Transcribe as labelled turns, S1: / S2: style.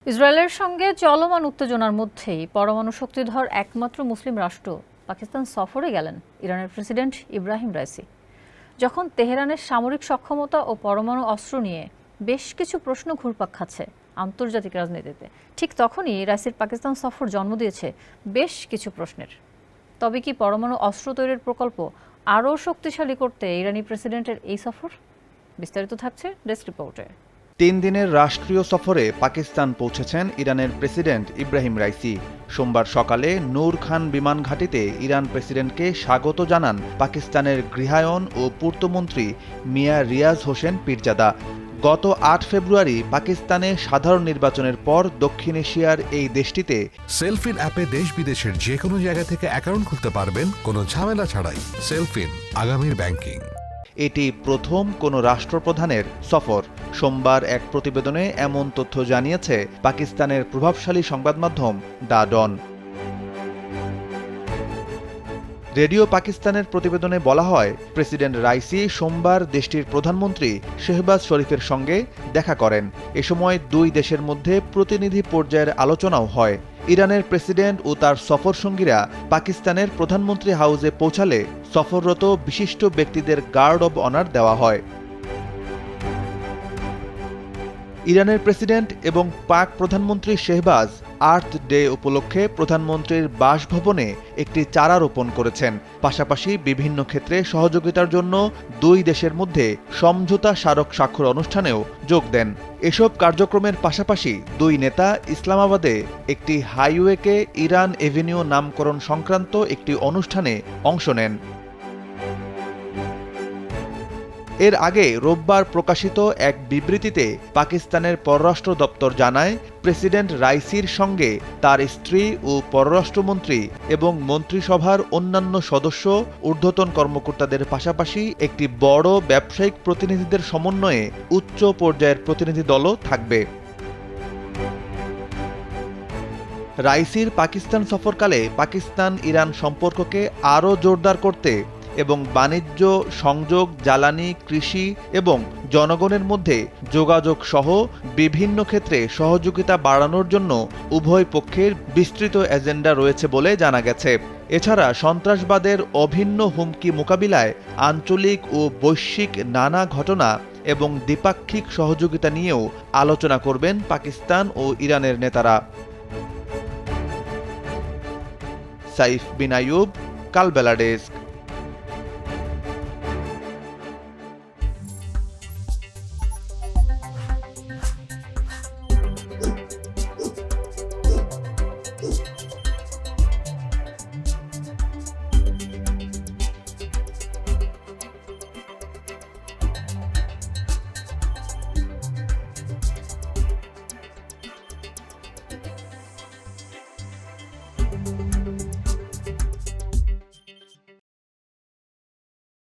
S1: ইসরায়েলের সঙ্গে চলমান উত্তেজনার মধ্যেই পরমাণু শক্তিধর একমাত্র মুসলিম রাষ্ট্র পাকিস্তান সফরে গেলেন ইরানের প্রেসিডেন্ট ইব্রাহিম রাইসি। যখন তেহরানের সামরিক সক্ষমতা ও পরমাণু অস্ত্র নিয়ে বেশ কিছু প্রশ্ন ঘুরপাক খাচ্ছে আন্তর্জাতিক রাজনীতিতে, ঠিক তখনই রাইসির পাকিস্তান সফর জন্ম দিয়েছে বেশ কিছু প্রশ্নের। তবে কি পরমাণু অস্ত্র তৈরির প্রকল্প আরও শক্তিশালী করতে ইরানি প্রেসিডেন্টের এই সফর? বিস্তারিত থাকছে ডেস্ক রিপোর্টে।
S2: ৩ দিনের রাষ্ট্রীয় সফরে পাকিস্তান পৌঁছেছেন ইরানের প্রেসিডেন্ট ইব্রাহিম রাইসি। সোমবার সকালে নূর খান বিমান ঘাঁটিতে ইরান প্রেসিডেন্টকে স্বাগত জানান পাকিস্তানের গৃহায়ন ও পূর্তমন্ত্রী মিয়া রিয়াজ হোসেন পীরজাদা। গত ৮ ফেব্রুয়ারি পাকিস্তানে সাধারণ নির্বাচনের পর দক্ষিণ এশিয়ার এই দেশটিতে
S3: সেলফিন অ্যাপে দেশ বিদেশের যে কোনো জায়গা থেকে অ্যাকাউন্ট খুলতে পারবেন কোনো ঝামেলা ছাড়াই। সেলফিন, আগামীর ব্যাংকিং।
S2: এটি প্রথম কোনো রাষ্ট্রপ্রধানের সফর। সোমবার এক প্রতিবেদনে এমন তথ্য জানিয়েছে পাকিস্তানের প্রভাবশালী সংবাদ মাধ্যম দ্য ডন। রেডিও পাকিস্তানের প্রতিবেদনে বলা হয়, প্রেসিডেন্ট রাইসি সোমবার দেশটির প্রধানমন্ত্রী শেহবাজ শরীফের সঙ্গে দেখা করেন। এ সময় দুই দেশের মধ্যে প্রতিনিধি পর্যায়ের আলোচনাও হয়। ইরানের প্রেসিডেন্ট ও তার সফরসঙ্গীরা পাকিস্তানের প্রধানমন্ত্রী হাউসে পৌঁছালে সফররত বিশিষ্ট ব্যক্তিদের গার্ড অব অনার দেওয়া হয়। ইরানের প্রেসিডেন্ট এবং পাক প্রধানমন্ত্রী শেহবাজ আর্থ ডে উপলক্ষে প্রধানমন্ত্রীর বাসভবনে একটি চারা রোপণ করেছেন। পাশাপাশি বিভিন্ন ক্ষেত্রে সহযোগিতার জন্য দুই দেশের মধ্যে সমঝোতা স্মারক স্বাক্ষর অনুষ্ঠানেও যোগ দেন। এসব কার্যক্রমের পাশাপাশি দুই নেতা ইসলামাবাদে একটি হাইওয়েকে ইরান এভিনিউ নামকরণ সংক্রান্ত একটি অনুষ্ঠানে অংশ নেন। এর আগে রোববার প্রকাশিত এক বিবৃতিতে পাকিস্তানের পররাষ্ট্র দপ্তর জানায়, প্রেসিডেন্ট রাইসির সঙ্গে তার স্ত্রী ও পররাষ্ট্রমন্ত্রী এবং মন্ত্রিসভার অন্যান্য সদস্য, ঊর্ধ্বতন কর্মকর্তাদের পাশাপাশি একটি বড় ব্যবসায়িক প্রতিনিধিদের সমন্বয়ে উচ্চ পর্যায়ের প্রতিনিধি দলও থাকবে। রাইসির পাকিস্তান সফরকালে পাকিস্তান ইরান সম্পর্ককে আরও জোরদার করতে এবং বাণিজ্য, সংযোগ, জ্বালানি, কৃষি এবং জনগণের মধ্যে যোগাযোগ সহ বিভিন্ন ক্ষেত্রে সহযোগিতা বাড়ানোর জন্য উভয় পক্ষের বিস্তৃত এজেন্ডা রয়েছে বলে জানা গেছে। এছাড়া সন্ত্রাসবাদের অভিন্ন হুমকি মোকাবিলায় আঞ্চলিক ও বৈশ্বিক নানা ঘটনা এবং দ্বিপাক্ষিক সহযোগিতা নিয়েও আলোচনা করবেন পাকিস্তান ও ইরানের নেতারা। সাইফ বিন আইয়ুব, কালবেলা ডেস্ক।